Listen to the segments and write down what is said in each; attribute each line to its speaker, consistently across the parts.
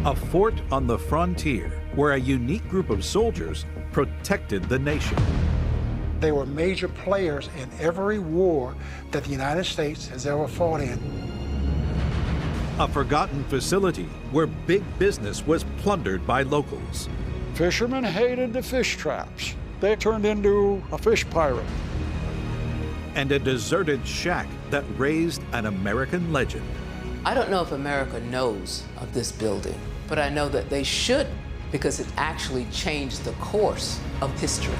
Speaker 1: a fort on the frontier where a unique group of soldiers protected the nation.
Speaker 2: They were major players in every war that the United States has ever fought in.
Speaker 1: A forgotten facility where big business was plundered by locals.
Speaker 3: Fishermen hated the fish traps. They turned into a fish pirate.
Speaker 1: And a deserted shack that raised an American legend.
Speaker 4: I don't know if America knows of this building, but I know that they should, because it actually changed the course of history.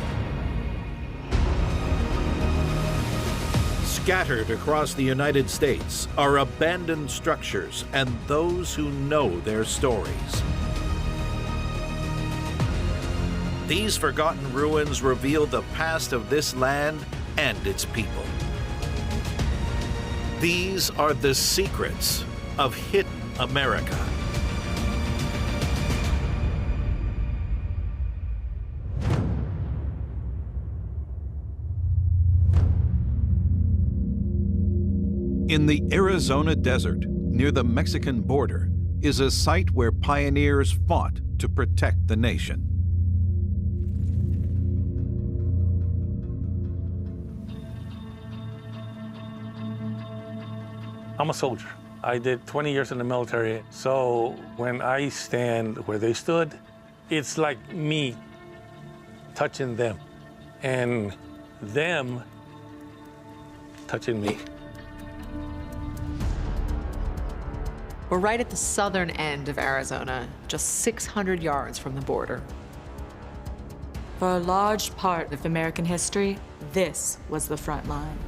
Speaker 1: Scattered across the United States are abandoned structures and those who know their stories. These forgotten ruins reveal the past of this land and its people. These are the secrets of hidden America. In the Arizona desert, near the Mexican border, is a site where pioneers fought to protect the nation.
Speaker 5: I'm a soldier. I did 20 years in the military, so when I stand where they stood, it's like me touching them and them touching me.
Speaker 6: We're right at the southern end of Arizona, just 600 yards from the border.
Speaker 7: For a large part of American history, this was the front line.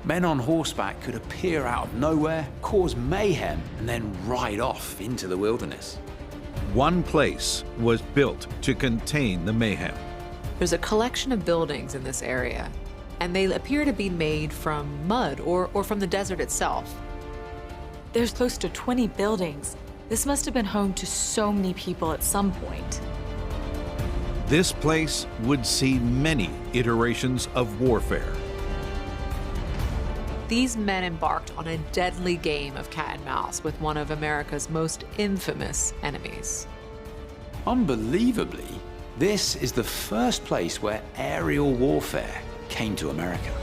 Speaker 8: Men on horseback could appear out of nowhere, cause mayhem, and then ride off into the wilderness.
Speaker 1: One place was built to contain the mayhem.
Speaker 6: There's a collection of buildings in this area, and they appear to be made from mud or from the desert itself.
Speaker 7: There's close to 20 buildings. This must have been home to so many people at some point.
Speaker 1: This place would see many iterations of warfare.
Speaker 6: These men embarked on a deadly game of cat and mouse with one of America's most infamous enemies.
Speaker 8: Unbelievably, this is the first place where aerial warfare came to America.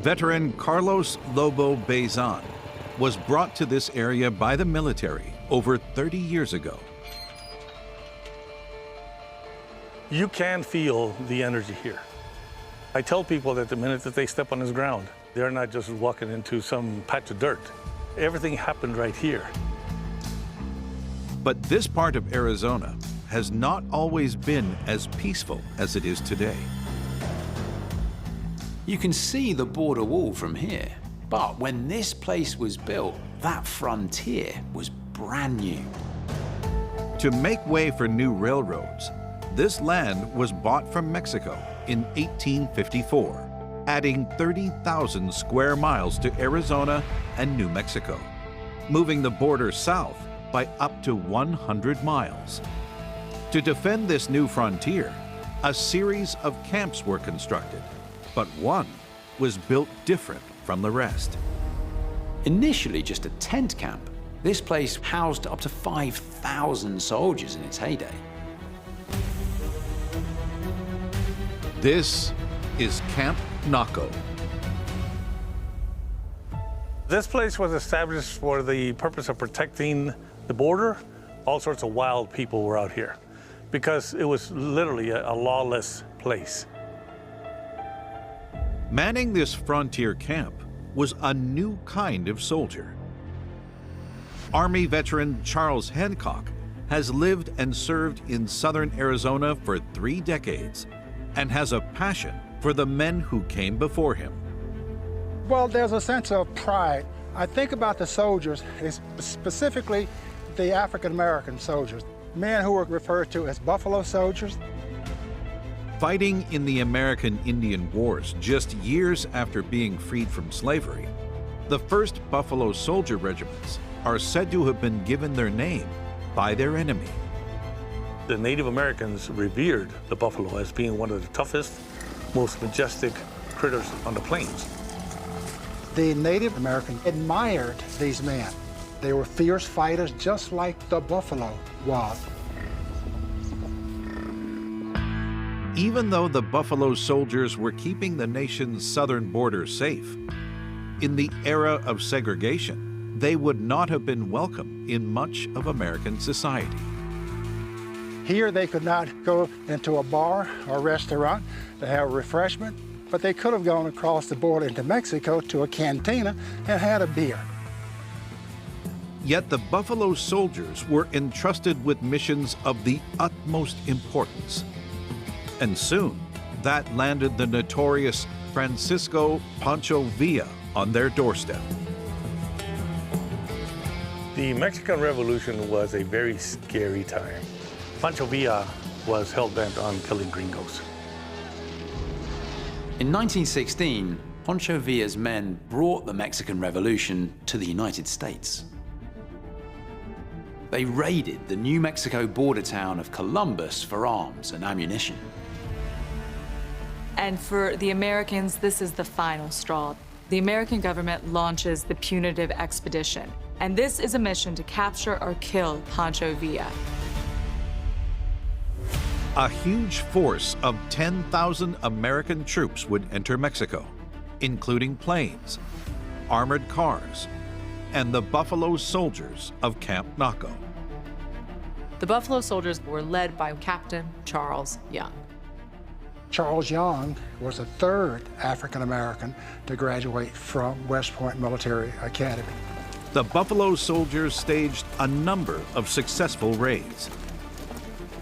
Speaker 1: Veteran Carlos Lobo Bezan was brought to this area by the military over 30 years ago.
Speaker 5: You can feel the energy here. I tell people that the minute that they step on this ground, they're not just walking into some patch of dirt. Everything happened right here.
Speaker 1: But this part of Arizona has not always been as peaceful as it is today.
Speaker 8: You can see the border wall from here, but when this place was built, that frontier was brand new.
Speaker 1: To make way for new railroads, this land was bought from Mexico in 1854, adding 30,000 square miles to Arizona and New Mexico, moving the border south by up to 100 miles. To defend this new frontier, a series of camps were constructed, but one was built different from the rest.
Speaker 8: Initially just a tent camp, this place housed up to 5,000 soldiers in its heyday.
Speaker 1: This is Camp Naco.
Speaker 5: This place was established for the purpose of protecting the border. All sorts of wild people were out here because it was literally a lawless place.
Speaker 1: Manning this frontier camp was a new kind of soldier. Army veteran Charles Hancock has lived and served in southern Arizona for 3 decades and has a passion for the men who came before him.
Speaker 2: Well, there's a sense of pride. I think about the soldiers, specifically the African-American soldiers, men who were referred to as Buffalo Soldiers.
Speaker 1: Fighting in the American Indian Wars just years after being freed from slavery, the first Buffalo Soldier regiments are said to have been given their name by their enemy.
Speaker 5: The Native Americans revered the buffalo as being one of the toughest, most majestic critters on the plains.
Speaker 2: The Native Americans admired these men. They were fierce fighters, just like the buffalo was.
Speaker 1: Even though the Buffalo Soldiers were keeping the nation's southern border safe, in the era of segregation, they would not have been welcome in much of American society.
Speaker 2: Here they could not go into a bar or restaurant to have refreshment, but they could have gone across the border into Mexico to a cantina and had a beer.
Speaker 1: Yet the Buffalo Soldiers were entrusted with missions of the utmost importance. And soon, that landed the notorious Francisco Pancho Villa on their doorstep.
Speaker 5: The Mexican Revolution was a very scary time. Pancho Villa was hell-bent on killing gringos.
Speaker 8: In 1916, Pancho Villa's men brought the Mexican Revolution to the United States. They raided the New Mexico border town of Columbus for arms and ammunition.
Speaker 7: And for the Americans, this is the final straw. The American government launches the punitive expedition, and this is a mission to capture or kill Pancho Villa.
Speaker 1: A huge force of 10,000 American troops would enter Mexico, including planes, armored cars, and the Buffalo Soldiers of Camp Naco.
Speaker 6: The Buffalo Soldiers were led by Captain Charles Young.
Speaker 2: Charles Young was the third African American to graduate from West Point Military Academy.
Speaker 1: The Buffalo Soldiers staged a number of successful raids.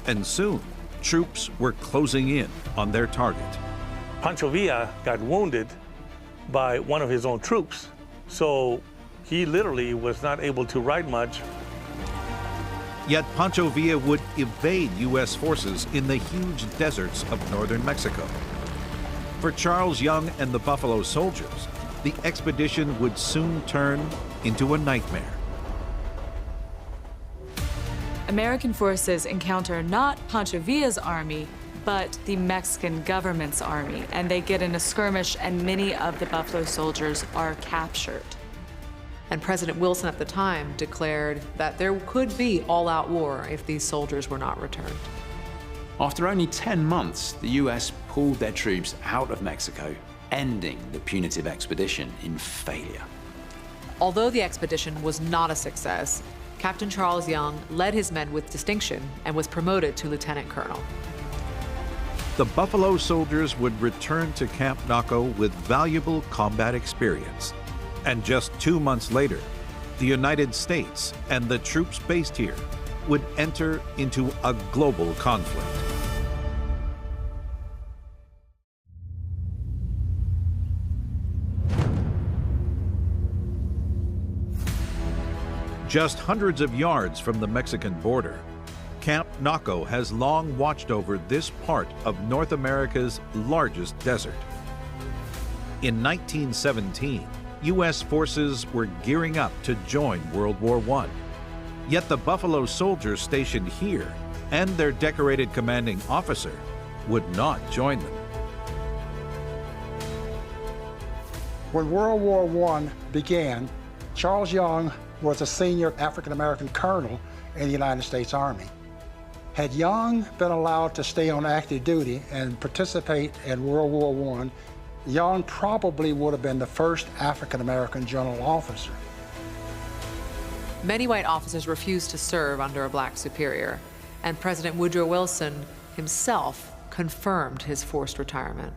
Speaker 1: And soon, troops were closing in on their target.
Speaker 5: Pancho Villa got wounded by one of his own troops, so he literally was not able to ride much.
Speaker 1: Yet Pancho Villa would evade U.S. forces in the huge deserts of northern Mexico. For Charles Young and the Buffalo Soldiers, the expedition would soon turn into a nightmare.
Speaker 7: American forces encounter not Pancho Villa's army, but the Mexican government's army, and they get in a skirmish, and many of the Buffalo Soldiers are captured.
Speaker 6: And President Wilson at the time declared that there could be all-out war if these soldiers were not returned.
Speaker 8: After only 10 months, the US pulled their troops out of Mexico, ending the punitive expedition in failure.
Speaker 6: Although the expedition was not a success, Captain Charles Young led his men with distinction and was promoted to lieutenant colonel.
Speaker 1: The Buffalo Soldiers would return to Camp Naco with valuable combat experience. And just 2 months later, the United States and the troops based here would enter into a global conflict. Just hundreds of yards from the Mexican border, Camp Naco has long watched over this part of North America's largest desert. In 1917, U.S. forces were gearing up to join World War I. Yet the Buffalo Soldiers stationed here and their decorated commanding officer would not join them.
Speaker 2: When World War I began, Charles Young was a senior African-American colonel in the United States Army. Had Young been allowed to stay on active duty and participate in World War I, Young probably would have been the first African-American general officer.
Speaker 6: Many white officers refused to serve under a black superior, and President Woodrow Wilson himself confirmed his forced retirement.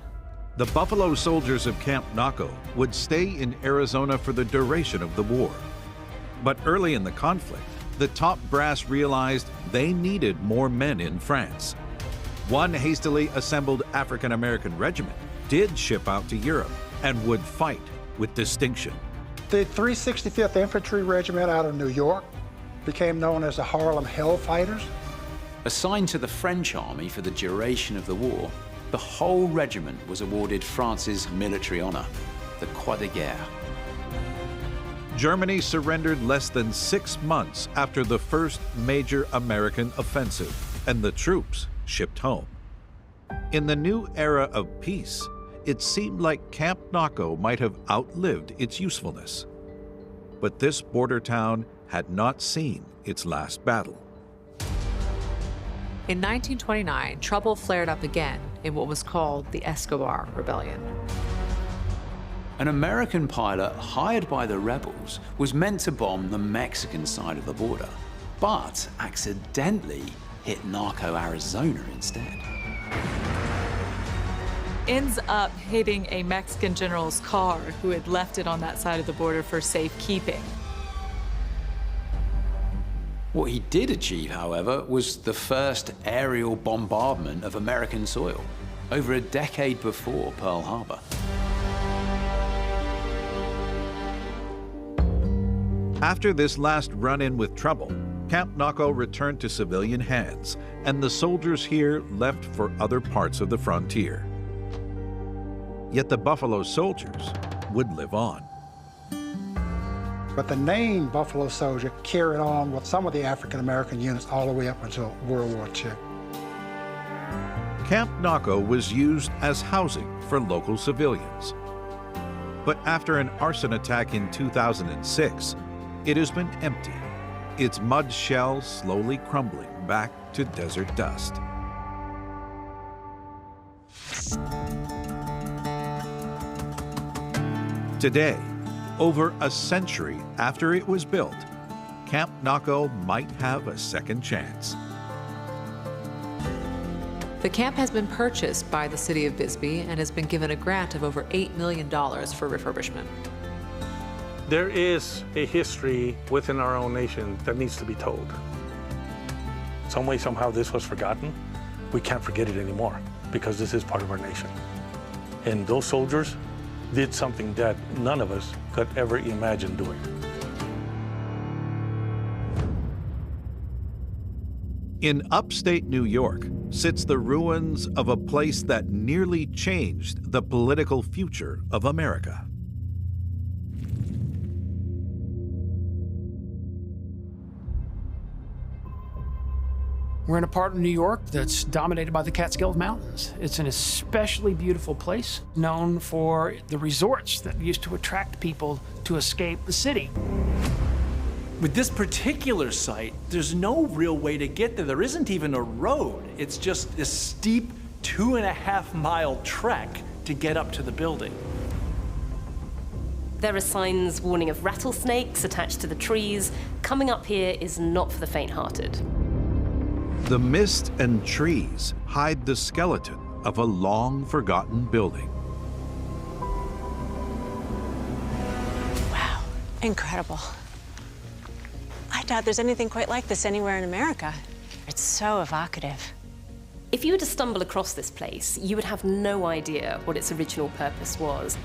Speaker 1: The Buffalo Soldiers of Camp Naco would stay in Arizona for the duration of the war. But early in the conflict, the top brass realized they needed more men in France. One hastily assembled African-American regiment did ship out to Europe and would fight with distinction.
Speaker 2: The 365th Infantry Regiment out of New York became known as the Harlem Hellfighters.
Speaker 8: Assigned to the French army for the duration of the war, the whole regiment was awarded France's military honor, the Croix de Guerre.
Speaker 1: Germany surrendered less than 6 months after the first major American offensive, and the troops shipped home. In the new era of peace, it seemed like Camp Naco might have outlived its usefulness. But this border town had not seen its last battle.
Speaker 6: In 1929, trouble flared up again in what was called the Escobar Rebellion.
Speaker 8: An American pilot hired by the rebels was meant to bomb the Mexican side of the border, but accidentally hit Naco, Arizona instead.
Speaker 7: Ends up hitting a Mexican general's car who had left it on that side of the border for safekeeping.
Speaker 8: What he did achieve, however, was the first aerial bombardment of American soil, over a decade before Pearl Harbor.
Speaker 1: After this last run-in with trouble, Camp Naco returned to civilian hands, and the soldiers here left for other parts of the frontier. Yet the Buffalo Soldiers would live on.
Speaker 2: But the name Buffalo Soldier carried on with some of the African-American units all the way up until World War II.
Speaker 1: Camp Naco was used as housing for local civilians. But after an arson attack in 2006, it has been empty, its mud shell slowly crumbling back to desert dust. Today, over a century after it was built, Camp Naco might have a second chance.
Speaker 6: The camp has been purchased by the city of Bisbee and has been given a grant of over $8 million for refurbishment.
Speaker 5: There is a history within our own nation that needs to be told. Some way, somehow, this was forgotten. We can't forget it anymore because this is part of our nation. And those soldiers did something that none of us could ever imagine doing.
Speaker 1: In upstate New York sits the ruins of a place that nearly changed the political future of America.
Speaker 9: We're in a part of New York that's dominated by the Catskill Mountains. It's an especially beautiful place, known for the resorts that used to attract people to escape the city.
Speaker 10: With this particular site, there's no real way to get there. There isn't even a road. It's just this steep 2.5-mile trek to get up to the building.
Speaker 11: There are signs warning of rattlesnakes attached to the trees. Coming up here is not for the faint-hearted.
Speaker 1: The mist and trees hide the skeleton of a long-forgotten building.
Speaker 12: Wow, incredible. I doubt there's anything quite like this anywhere in America. It's so evocative.
Speaker 11: If you were to stumble across this place, you would have no idea what its original purpose was.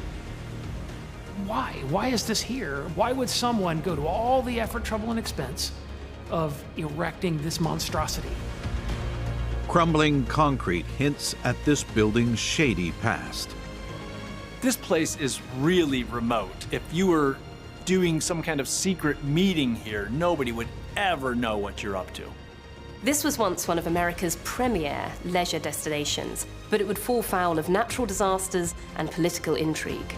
Speaker 9: Why? Why is this here? Why would someone go to all the effort, trouble, and expense of erecting this monstrosity?
Speaker 1: Crumbling concrete hints at this building's shady past.
Speaker 10: This place is really remote. If you were doing some kind of secret meeting here, nobody would ever know what you're up to.
Speaker 11: This was once one of America's premier leisure destinations, but it would fall foul of natural disasters and political intrigue.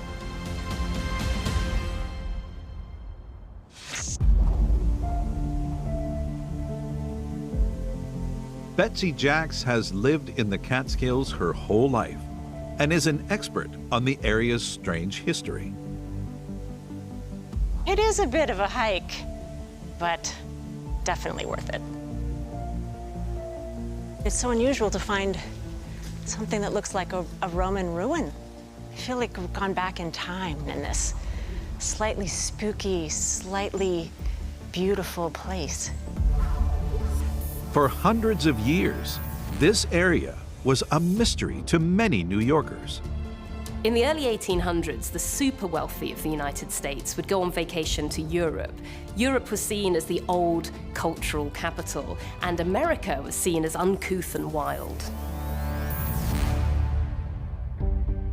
Speaker 1: Betsy Jacks has lived in the Catskills her whole life and is an expert on the area's strange history.
Speaker 12: It is a bit of a hike, but definitely worth it. It's so unusual to find something that looks like a Roman ruin. I feel like we've gone back in time in this slightly spooky, slightly beautiful place.
Speaker 1: For hundreds of years, this area was a mystery to many New Yorkers.
Speaker 11: In the early 1800s, the super wealthy of the United States would go on vacation to Europe. Europe was seen as the old cultural capital, and America was seen as uncouth and wild.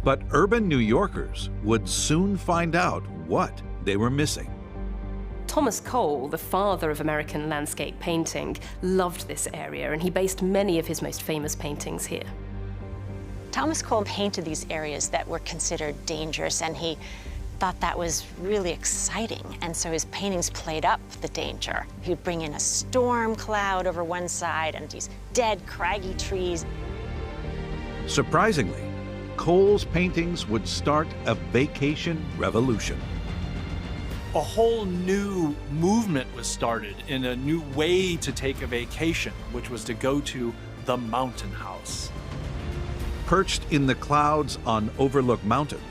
Speaker 1: But urban New Yorkers would soon find out what they were missing.
Speaker 11: Thomas Cole, the father of American landscape painting, loved this area, and he based many of his most famous paintings here.
Speaker 12: Thomas Cole painted these areas that were considered dangerous, and he thought that was really exciting, and so his paintings played up the danger. He would bring in a storm cloud over one side and these dead, craggy trees.
Speaker 1: Surprisingly, Cole's paintings would start a vacation revolution.
Speaker 10: A whole new movement was started in a new way to take a vacation, which was to go to the mountain house.
Speaker 1: Perched in the clouds on Overlook Mountain,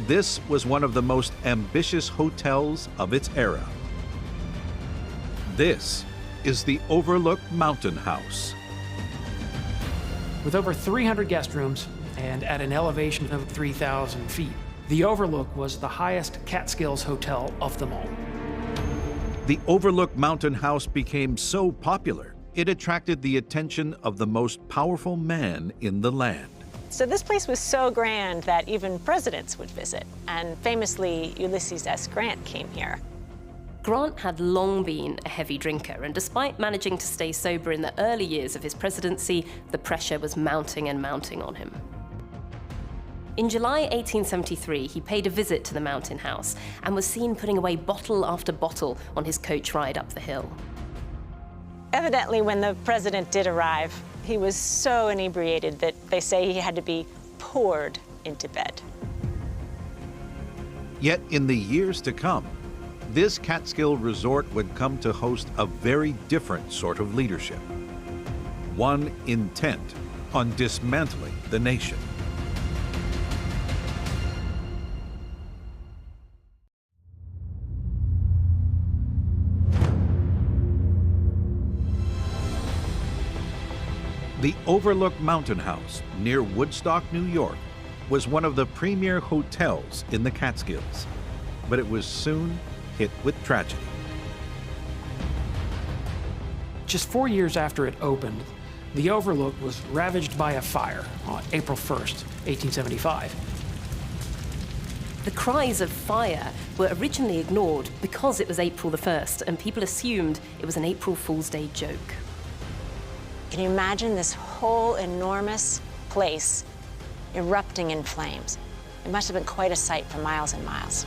Speaker 1: this was one of the most ambitious hotels of its era. This is the Overlook Mountain House.
Speaker 9: With over 300 guest rooms and at an elevation of 3,000 feet, the Overlook was the highest Catskills hotel of them all.
Speaker 1: The Overlook Mountain House became so popular, it attracted the attention of the most powerful man in the land.
Speaker 12: So this place was so grand that even presidents would visit, and famously, Ulysses S. Grant came here.
Speaker 11: Grant had long been a heavy drinker, and despite managing to stay sober in the early years of his presidency, the pressure was mounting and mounting on him. In July 1873, he paid a visit to the Mountain House and was seen putting away bottle after bottle on his coach ride up the hill.
Speaker 12: Evidently, when the president did arrive, he was so inebriated that they say he had to be poured into bed.
Speaker 1: Yet in the years to come, this Catskill resort would come to host a very different sort of leadership. One intent on dismantling the nation. The Overlook Mountain House near Woodstock, New York, was one of the premier hotels in the Catskills, but it was soon hit with tragedy.
Speaker 9: Just 4 years after it opened, the Overlook was ravaged by a fire on April 1st, 1875.
Speaker 11: The cries of fire were originally ignored because it was April the 1st, and people assumed it was an April Fool's Day joke.
Speaker 12: Can you imagine this whole enormous place erupting in flames? It must have been quite a sight for miles and miles.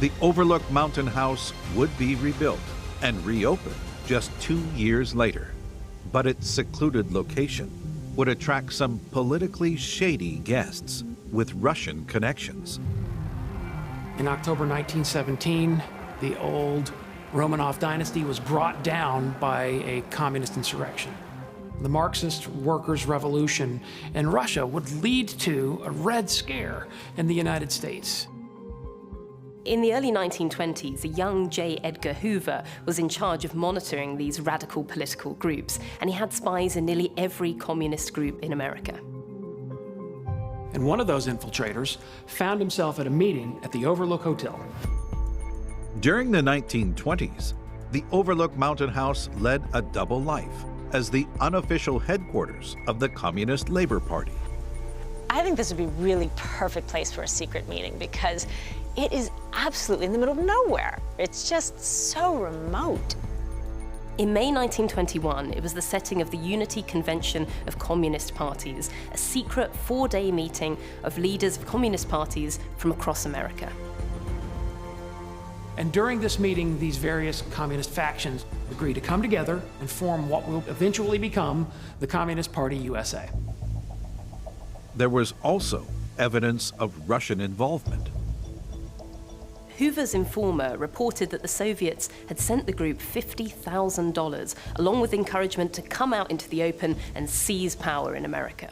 Speaker 1: The Overlook Mountain House would be rebuilt and reopened just 2 years later, but its secluded location would attract some politically shady guests with Russian connections.
Speaker 9: In October 1917, the old Romanov dynasty was brought down by a communist insurrection. The Marxist workers' revolution in Russia would lead to a Red Scare in the United States.
Speaker 11: In the early 1920s, a young J. Edgar Hoover was in charge of monitoring these radical political groups, and he had spies in nearly every communist group in America.
Speaker 9: And one of those infiltrators found himself at a meeting at the Overlook Hotel.
Speaker 1: During the 1920s, the Overlook Mountain House led a double life as the unofficial headquarters of the Communist Labor Party.
Speaker 12: I think this would be a really perfect place for a secret meeting because it is absolutely in the middle of nowhere. It's just so remote.
Speaker 11: In May 1921, it was the setting of the Unity Convention of Communist Parties, a secret 4-day meeting of leaders of communist parties from across America.
Speaker 9: And during this meeting, these various communist factions agreed to come together and form what will eventually become the Communist Party USA.
Speaker 1: There was also evidence of Russian involvement.
Speaker 11: Hoover's informer reported that the Soviets had sent the group $50,000, along with encouragement to come out into the open and seize power in America.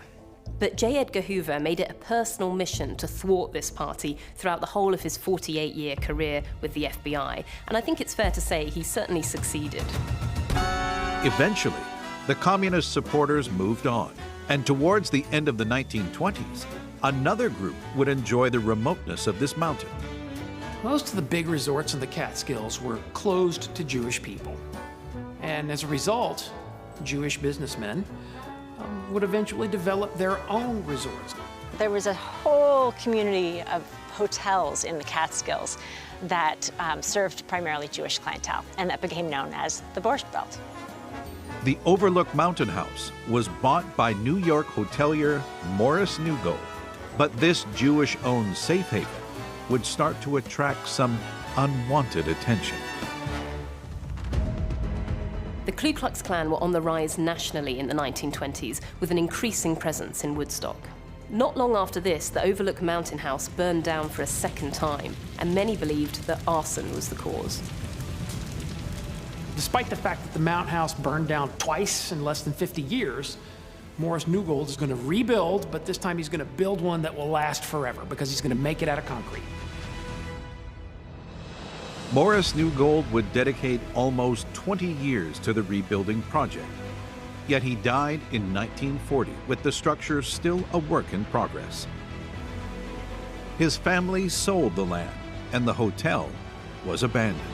Speaker 11: But J. Edgar Hoover made it a personal mission to thwart this party throughout the whole of his 48-year career with the FBI, and I think it's fair to say he certainly succeeded.
Speaker 1: Eventually, the communist supporters moved on, and towards the end of the 1920s, another group would enjoy the remoteness of this mountain.
Speaker 9: Most of the big resorts in the Catskills were closed to Jewish people. And as a result, Jewish businessmen would eventually develop their own resorts.
Speaker 12: There was a whole community of hotels in the Catskills that served primarily Jewish clientele, and that became known as the Borscht Belt.
Speaker 1: The Overlook Mountain House was bought by New York hotelier Morris Newgold, but this Jewish-owned safe haven would start to attract some unwanted attention.
Speaker 11: The Ku Klux Klan were on the rise nationally in the 1920s, with an increasing presence in Woodstock. Not long after this, the Overlook Mountain House burned down for a second time, and many believed that arson was the cause.
Speaker 9: Despite the fact that the Mountain House burned down twice in less than 50 years, Morris Newgold is going to rebuild, but this time he's going to build one that will last forever because he's going to make it out of concrete.
Speaker 1: Morris Newgold would dedicate almost 20 years to the rebuilding project. Yet he died in 1940 with the structure still a work in progress. His family sold the land and the hotel was abandoned.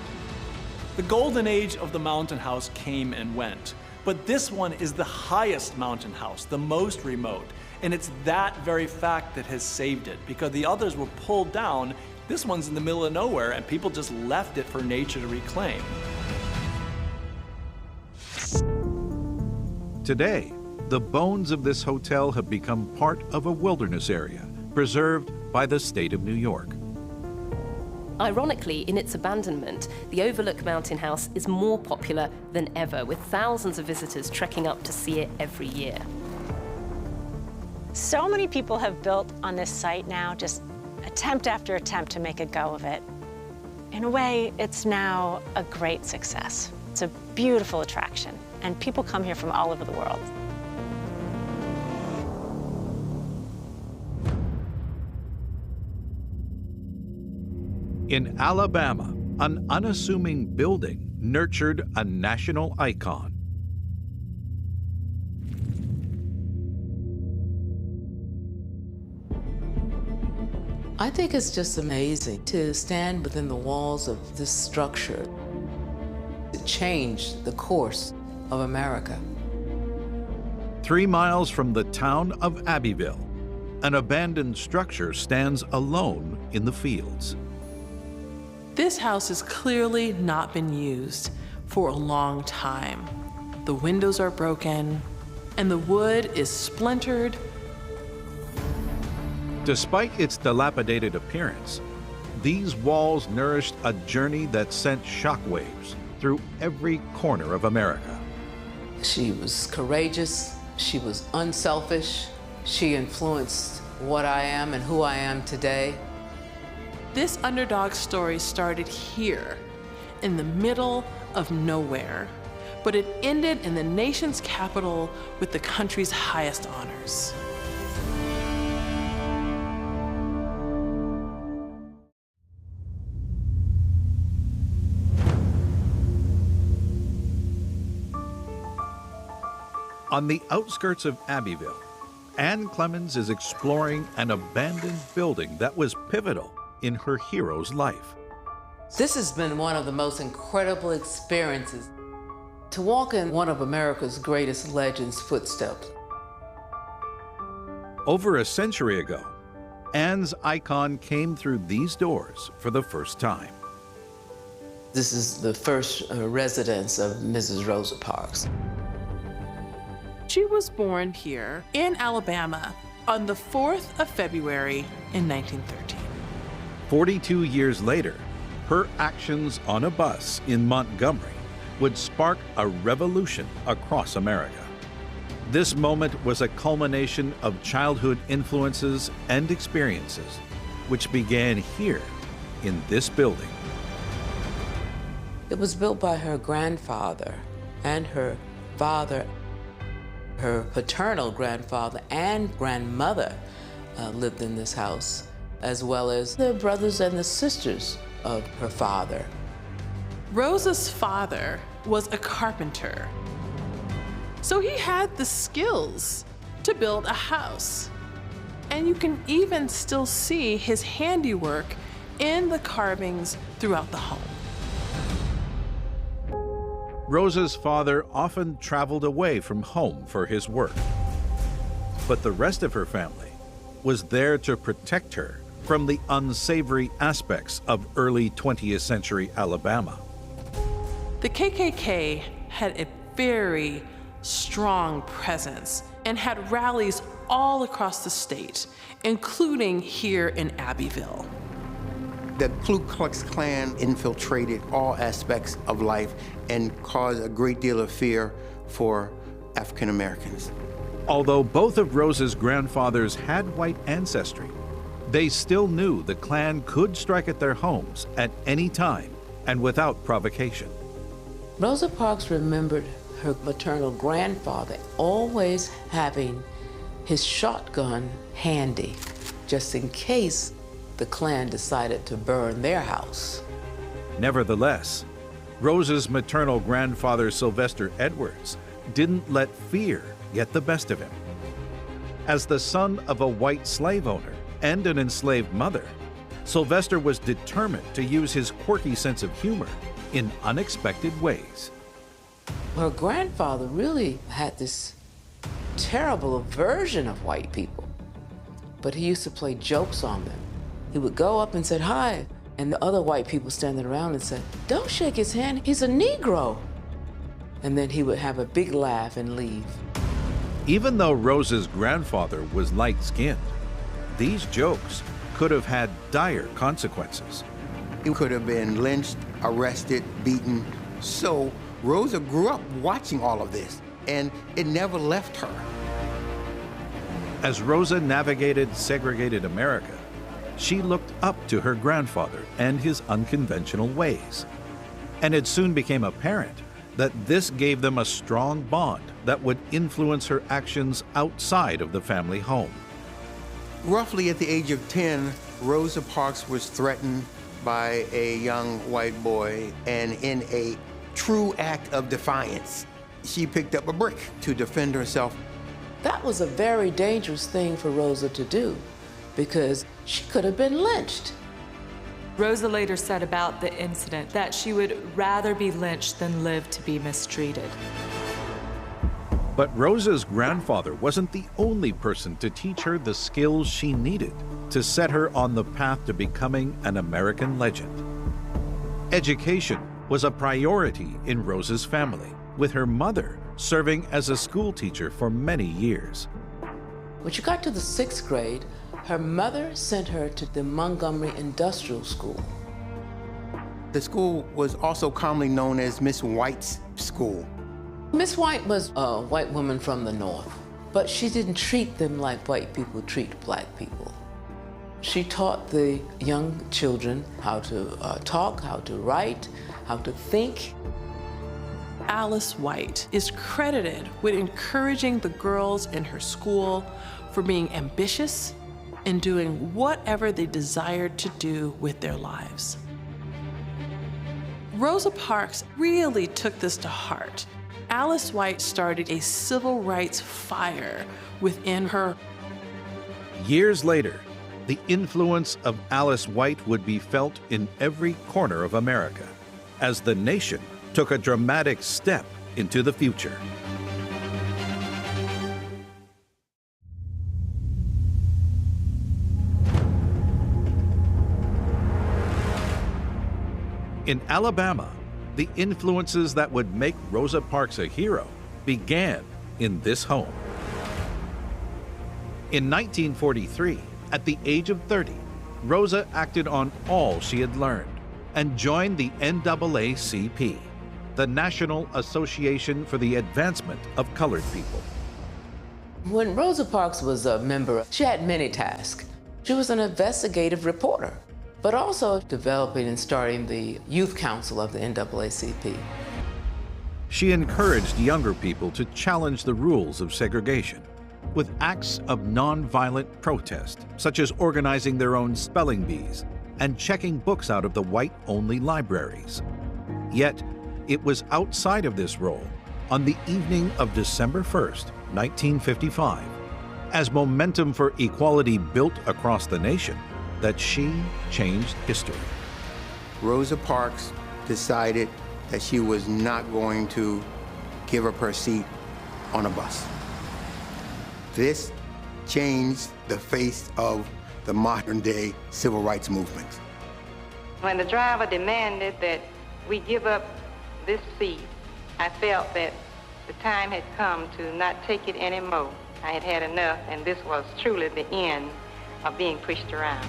Speaker 10: The golden age of the Mountain House came and went, but this one is the highest mountain house, the most remote, and it's that very fact that has saved it, because the others were pulled down. This one's in the middle of nowhere, and people just left it for nature to reclaim.
Speaker 1: Today, the bones of this hotel have become part of a wilderness area, preserved by the state of New York.
Speaker 11: Ironically, in its abandonment, the Overlook Mountain House is more popular than ever, with thousands of visitors trekking up to see it every year.
Speaker 12: So many people have built on this site now, just attempt after attempt to make a go of it. In a way, it's now a great success. It's a beautiful attraction, and people come here from all over the world.
Speaker 1: In Alabama, an unassuming building nurtured a national icon.
Speaker 4: I think it's just amazing to stand within the walls of this structure. It changed the course of America.
Speaker 1: 3 miles from the town of Abbeville, an abandoned structure stands alone in the fields.
Speaker 13: This house has clearly not been used for a long time. The windows are broken, and the wood is splintered.
Speaker 1: Despite its dilapidated appearance, these walls nourished a journey that sent shockwaves through every corner of America.
Speaker 4: She was courageous, she was unselfish, she influenced what I am and who I am today.
Speaker 13: This underdog story started here, in the middle of nowhere, but it ended in the nation's capital with the country's highest honors.
Speaker 1: On the outskirts of Abbeville, Anne Clemens is exploring an abandoned building that was pivotal in her hero's life.
Speaker 4: This has been one of the most incredible experiences, to walk in one of America's greatest legends' footsteps.
Speaker 1: Over a century ago, Anne's icon came through these doors for the first time.
Speaker 4: This is the first residence of Mrs. Rosa Parks.
Speaker 13: She was born here in Alabama on the 4th of February in 1913.
Speaker 1: 42 years later, her actions on a bus in Montgomery would spark a revolution across America. This moment was a culmination of childhood influences and experiences, which began here in this building.
Speaker 4: It was built by her grandfather and her father. Her paternal grandfather and grandmother lived in this house, as well as the brothers and the sisters of her father.
Speaker 13: Rosa's father was a carpenter, so he had the skills to build a house. And you can even still see his handiwork in the carvings throughout the home.
Speaker 1: Rosa's father often traveled away from home for his work, but the rest of her family was there to protect her from the unsavory aspects of early 20th century Alabama.
Speaker 13: The KKK had a very strong presence and had rallies all across the state, including here in Abbeville.
Speaker 14: The Ku Klux Klan infiltrated all aspects of life and caused a great deal of fear for African Americans.
Speaker 1: Although both of Rosa's grandfathers had white ancestry, they still knew the Klan could strike at their homes at any time and without provocation.
Speaker 4: Rosa Parks remembered her maternal grandfather always having his shotgun handy, just in case the Klan decided to burn their house.
Speaker 1: Nevertheless, Rosa's maternal grandfather, Sylvester Edwards, didn't let fear get the best of him. As the son of a white slave owner and an enslaved mother, Sylvester was determined to use his quirky sense of humor in unexpected ways.
Speaker 4: Her grandfather really had this terrible aversion of white people, but he used to play jokes on them. He would go up and say, "Hi," and the other white people standing around and said, "Don't shake his hand, he's a Negro." And then he would have a big laugh and leave.
Speaker 1: Even though Rosa's grandfather was light-skinned, these jokes could have had dire consequences.
Speaker 14: He could have been lynched, arrested, beaten. So Rosa grew up watching all of this, and it never left her.
Speaker 1: As Rosa navigated segregated America, she looked up to her grandfather and his unconventional ways. And it soon became apparent that this gave them a strong bond that would influence her actions outside of the family home.
Speaker 14: Roughly at the age of 10, Rosa Parks was threatened by a young white boy, and in a true act of defiance, she picked up a brick to defend herself.
Speaker 4: That was a very dangerous thing for Rosa to do, because she could have been lynched.
Speaker 7: Rosa later said about the incident that she would rather be lynched than live to be mistreated.
Speaker 1: But Rosa's grandfather wasn't the only person to teach her the skills she needed to set her on the path to becoming an American legend. Education was a priority in Rosa's family, with her mother serving as a school teacher for many years.
Speaker 4: When she got to the 6th grade, her mother sent her to the Montgomery Industrial School.
Speaker 14: The school was also commonly known as Miss White's school.
Speaker 4: Miss White was a white woman from the North, but she didn't treat them like white people treat black people. She taught the young children how to talk, how to write, how to think.
Speaker 13: Alice White is credited with encouraging the girls in her school for being ambitious and doing whatever they desired to do with their lives. Rosa Parks really took this to heart. Alice White started a civil rights fire within her.
Speaker 1: Years later, the influence of Alice White would be felt in every corner of America as the nation took a dramatic step into the future. In Alabama, the influences that would make Rosa Parks a hero began in this home. In 1943, at the age of 30, Rosa acted on all she had learned and joined the NAACP, the National Association for the Advancement of Colored People.
Speaker 4: When Rosa Parks was a member, she had many tasks. She was an investigative reporter, but also developing and starting the Youth Council of the NAACP.
Speaker 1: She encouraged younger people to challenge the rules of segregation with acts of nonviolent protest, such as organizing their own spelling bees and checking books out of the white-only libraries. Yet, it was outside of this role, on the evening of December 1st, 1955, as momentum for equality built across the nation, that she changed history.
Speaker 14: Rosa Parks decided that she was not going to give up her seat on a bus. This changed the face of the modern-day civil rights movement.
Speaker 15: When the driver demanded that we give up this seat, I felt that The time had come to not take it anymore. I had had enough, and this was truly the end of being pushed around.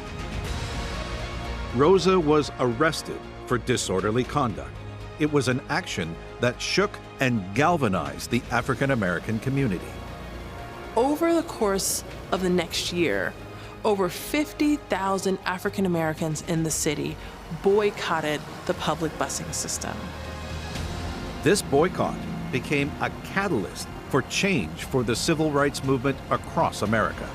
Speaker 1: Rosa was arrested for disorderly conduct. It was an action that shook and galvanized the African American community.
Speaker 13: Over the course of the next year, over 50,000 African Americans in the city boycotted the public busing system.
Speaker 1: This boycott became a catalyst for change for the civil rights movement across America.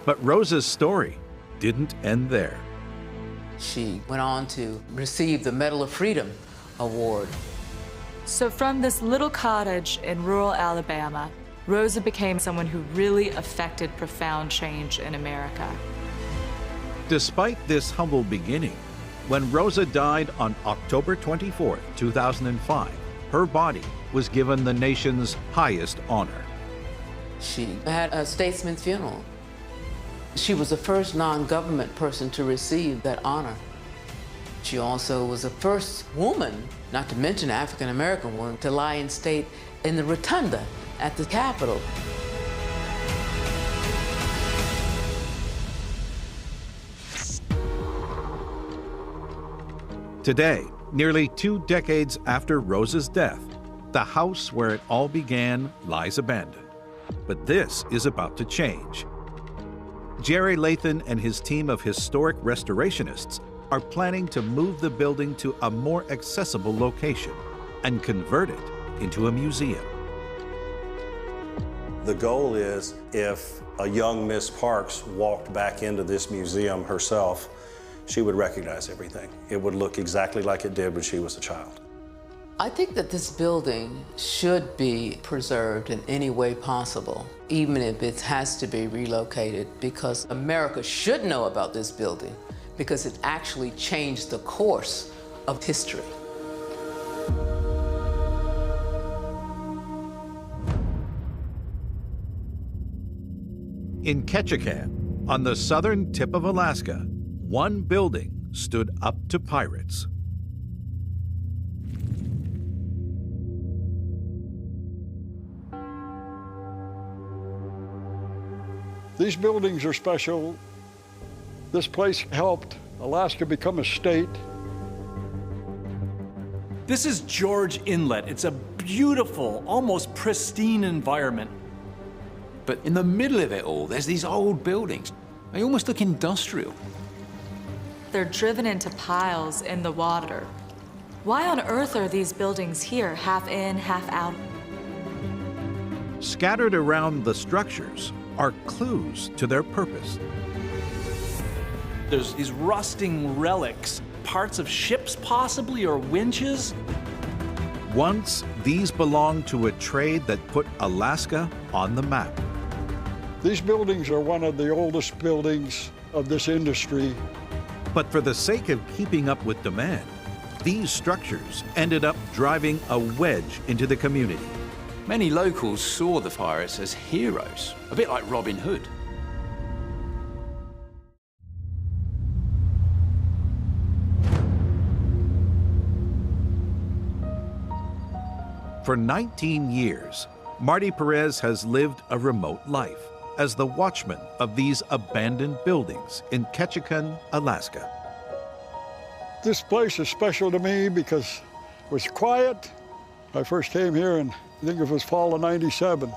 Speaker 1: But Rosa's story didn't end there.
Speaker 4: She went on to receive the Medal of Freedom award.
Speaker 7: So from this little cottage in rural Alabama, Rosa became someone who really affected profound change in America.
Speaker 1: Despite this humble beginning, when Rosa died on October 24, 2005, her body was given the nation's highest honor.
Speaker 4: She had a statesman's funeral. She was the first non-government person to receive that honor. She also was the first woman, not to mention African-American woman, to lie in state in the rotunda at the Capitol.
Speaker 1: Today, nearly 2 decades after Rosa's death, the house where it all began lies abandoned. But this is about to change. Jerry Lathan and his team of historic restorationists are planning to move the building to a more accessible location and convert it into a museum.
Speaker 16: The goal is if a young Miss Parks walked back into this museum herself, she would recognize everything. It would look exactly like it did when she was a child.
Speaker 4: I think that this building should be preserved in any way possible, even if it has to be relocated, because America should know about this building, because it actually changed the course of history.
Speaker 1: In Ketchikan, on the southern tip of Alaska, one building stood up to pirates.
Speaker 3: These buildings are special. This place helped Alaska become a state.
Speaker 10: This is George Inlet. It's a beautiful, almost pristine environment.
Speaker 8: But in the middle of it all, there's these old buildings. They almost look industrial.
Speaker 7: They're driven into piles in the water. Why on earth are these buildings here, half in, half out?
Speaker 1: Scattered around the structures are clues to their purpose.
Speaker 10: There's these rusting relics, parts of ships possibly, or winches.
Speaker 1: Once, these belonged to a trade that put Alaska on the map.
Speaker 3: These buildings are one of the oldest buildings of this industry.
Speaker 1: But for the sake of keeping up with demand, these structures ended up driving a wedge into the community.
Speaker 8: Many locals saw the pirates as heroes, a bit like Robin Hood.
Speaker 1: For 19 years, Marty Perez has lived a remote life as the watchman of these abandoned buildings in Ketchikan, Alaska.
Speaker 3: This place is special to me because it was quiet. I first came here and I think it was fall of '97.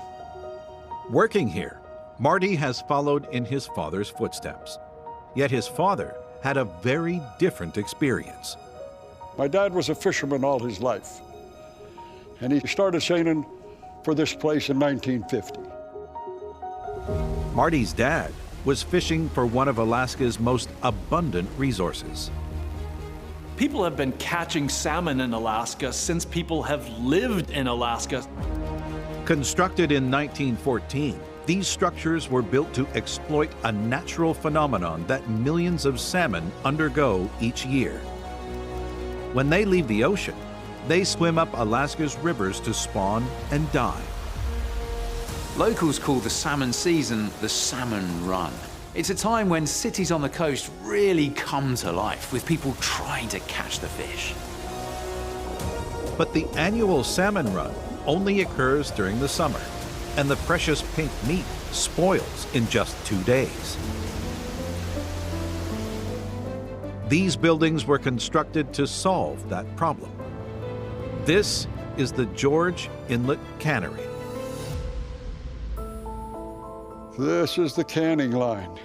Speaker 1: Working here, Marty has followed in his father's footsteps. Yet his father had a very different experience.
Speaker 3: My dad was a fisherman all his life, and he started sailing for this place in 1950.
Speaker 1: Marty's dad was fishing for one of Alaska's most abundant resources.
Speaker 10: People have been catching salmon in Alaska since people have lived in Alaska.
Speaker 1: Constructed in 1914, these structures were built to exploit a natural phenomenon that millions of salmon undergo each year. When they leave the ocean, they swim up Alaska's rivers to spawn and die.
Speaker 8: Locals call the salmon season the salmon run. It's a time when cities on the coast really come to life, with people trying to catch the fish.
Speaker 1: But the annual salmon run only occurs during the summer, and the precious pink meat spoils in just 2 days. These buildings were constructed to solve that problem. This is the George Inlet Cannery.
Speaker 3: This is the canning line.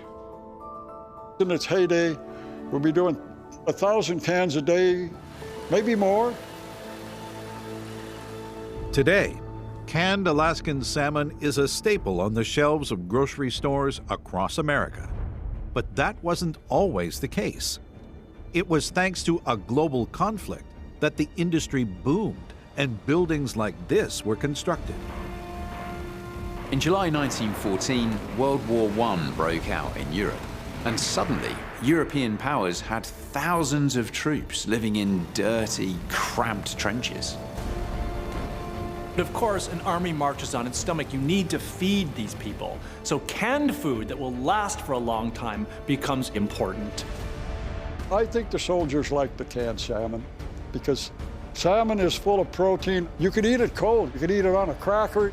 Speaker 3: In its heyday, we'll be doing 1,000 cans a day, maybe more.
Speaker 1: Today, canned Alaskan salmon is a staple on the shelves of grocery stores across America. But that wasn't always the case. It was thanks to a global conflict that the industry boomed and buildings like this were constructed.
Speaker 8: In July 1914, World War I broke out in Europe, and suddenly European powers had thousands of troops living in dirty, cramped trenches.
Speaker 10: But of course, an army marches on its stomach. You need to feed these people. So canned food that will last for a long time becomes important.
Speaker 3: I think the soldiers like the canned salmon because salmon is full of protein. You could eat it cold. You could eat it on a cracker.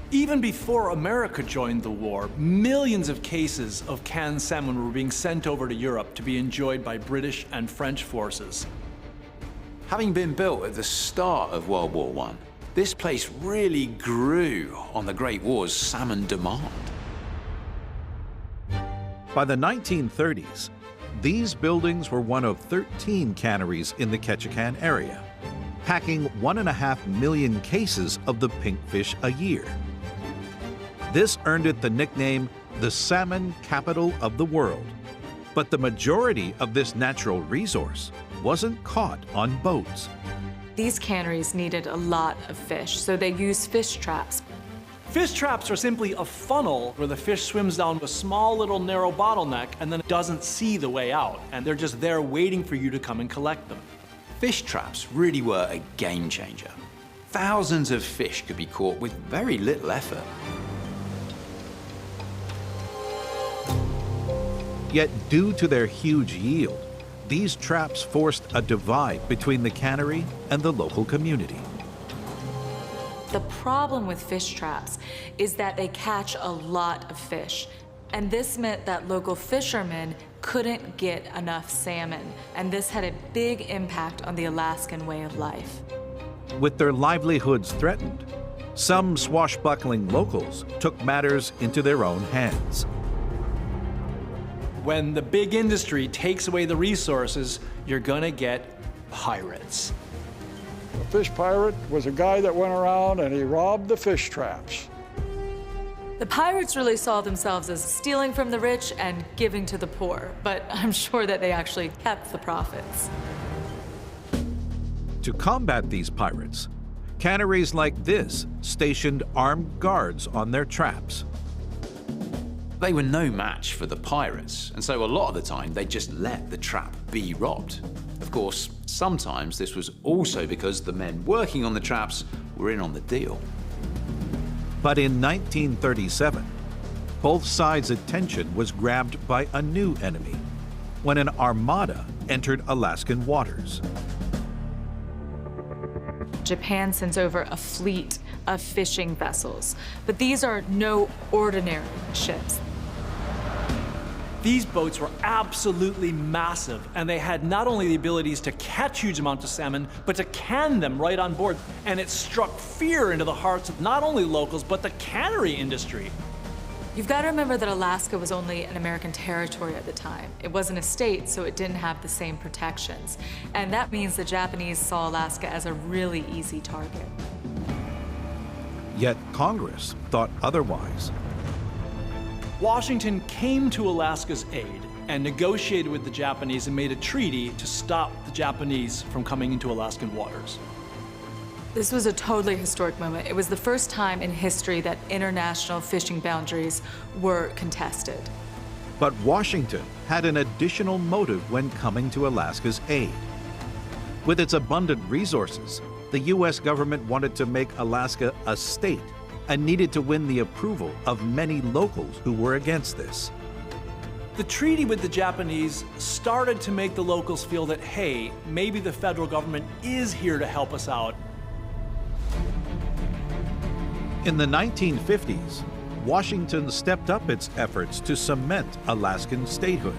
Speaker 10: Even before America joined the war, millions of cases of canned salmon were being sent over to Europe to be enjoyed by British and French forces.
Speaker 8: Having been built at the start of World War I, this place really grew on the Great War's salmon demand.
Speaker 1: By the 1930s, these buildings were one of 13 canneries in the Ketchikan area, packing 1.5 million cases of the pinkfish a year. This earned it the nickname the salmon capital of the world. But the majority of this natural resource wasn't caught on boats.
Speaker 7: These canneries needed a lot of fish, so they used fish traps.
Speaker 10: Fish traps are simply a funnel where the fish swims down a small little narrow bottleneck and then doesn't see the way out, and they're just there waiting for you to come and collect them.
Speaker 8: Fish traps really were a game changer. Thousands of fish could be caught with very little effort.
Speaker 1: Yet due to their huge yield, these traps forced a divide between the cannery and the local community.
Speaker 7: The problem with fish traps is that they catch a lot of fish. And this meant that local fishermen couldn't get enough salmon. And this had a big impact on the Alaskan way of life.
Speaker 1: With their livelihoods threatened, some swashbuckling locals took matters into their own hands.
Speaker 10: When the big industry takes away the resources, you're gonna get pirates.
Speaker 3: A fish pirate was a guy that went around and he robbed the fish traps.
Speaker 7: The pirates really saw themselves as stealing from the rich and giving to the poor, but I'm sure that they actually kept the profits.
Speaker 1: To combat these pirates, canneries like this stationed armed guards on their traps.
Speaker 8: They were no match for the pirates, and so a lot of the time they just let the trap be robbed. Of course, sometimes this was also because the men working on the traps were in on the deal.
Speaker 1: But in 1937, both sides' attention was grabbed by a new enemy when an armada entered Alaskan waters.
Speaker 7: Japan sends over a fleet of fishing vessels, but these are no ordinary ships.
Speaker 10: These boats were absolutely massive, and they had not only the abilities to catch huge amounts of salmon, but to can them right on board. And it struck fear into the hearts of not only locals, but the cannery industry.
Speaker 7: You've got to remember that Alaska was only an American territory at the time. It wasn't a state, so it didn't have the same protections. And that means the Japanese saw Alaska as a really easy target.
Speaker 1: Yet Congress thought otherwise.
Speaker 10: Washington came to Alaska's aid and negotiated with the Japanese and made a treaty to stop the Japanese from coming into Alaskan waters.
Speaker 7: This was a totally historic moment. It was the first time in history that international fishing boundaries were contested.
Speaker 1: But Washington had an additional motive when coming to Alaska's aid. With its abundant resources, the U.S. government wanted to make Alaska a state and needed to win the approval of many locals who were against this.
Speaker 10: The treaty with the Japanese started to make the locals feel that, hey, maybe the federal government is here to help us out.
Speaker 1: In the 1950s, Washington stepped up its efforts to cement Alaskan statehood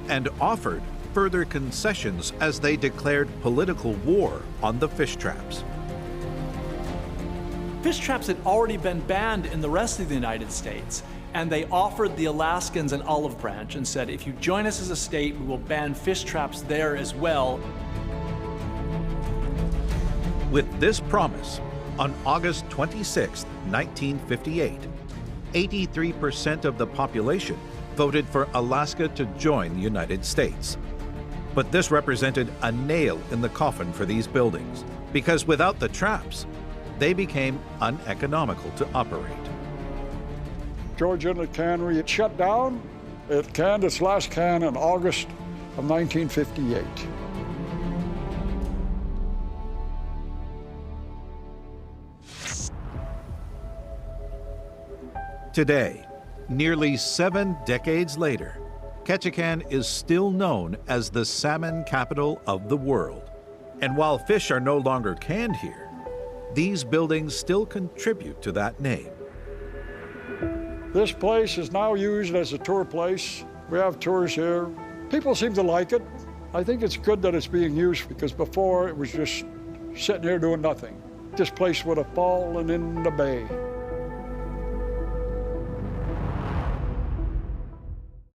Speaker 1: and offered further concessions as they declared political war on the fish traps.
Speaker 10: Fish traps had already been banned in the rest of the United States, and they offered the Alaskans an olive branch and said, if you join us as a state, we will ban fish traps there as well.
Speaker 1: With this promise, on August 26, 1958, 83% of the population voted for Alaska to join the United States. But this represented a nail in the coffin for these buildings, because without the traps, they became uneconomical to operate.
Speaker 3: Georgia Inlet Cannery shut down. It canned its last can in August of 1958.
Speaker 1: Today, nearly 7 decades later, Ketchikan is still known as the salmon capital of the world. And while fish are no longer canned here, these buildings still contribute to that name.
Speaker 3: This place is now used as a tour place. We have tours here. People seem to like it. I think it's good that it's being used, because before it was just sitting here doing nothing. This place would have fallen in the bay.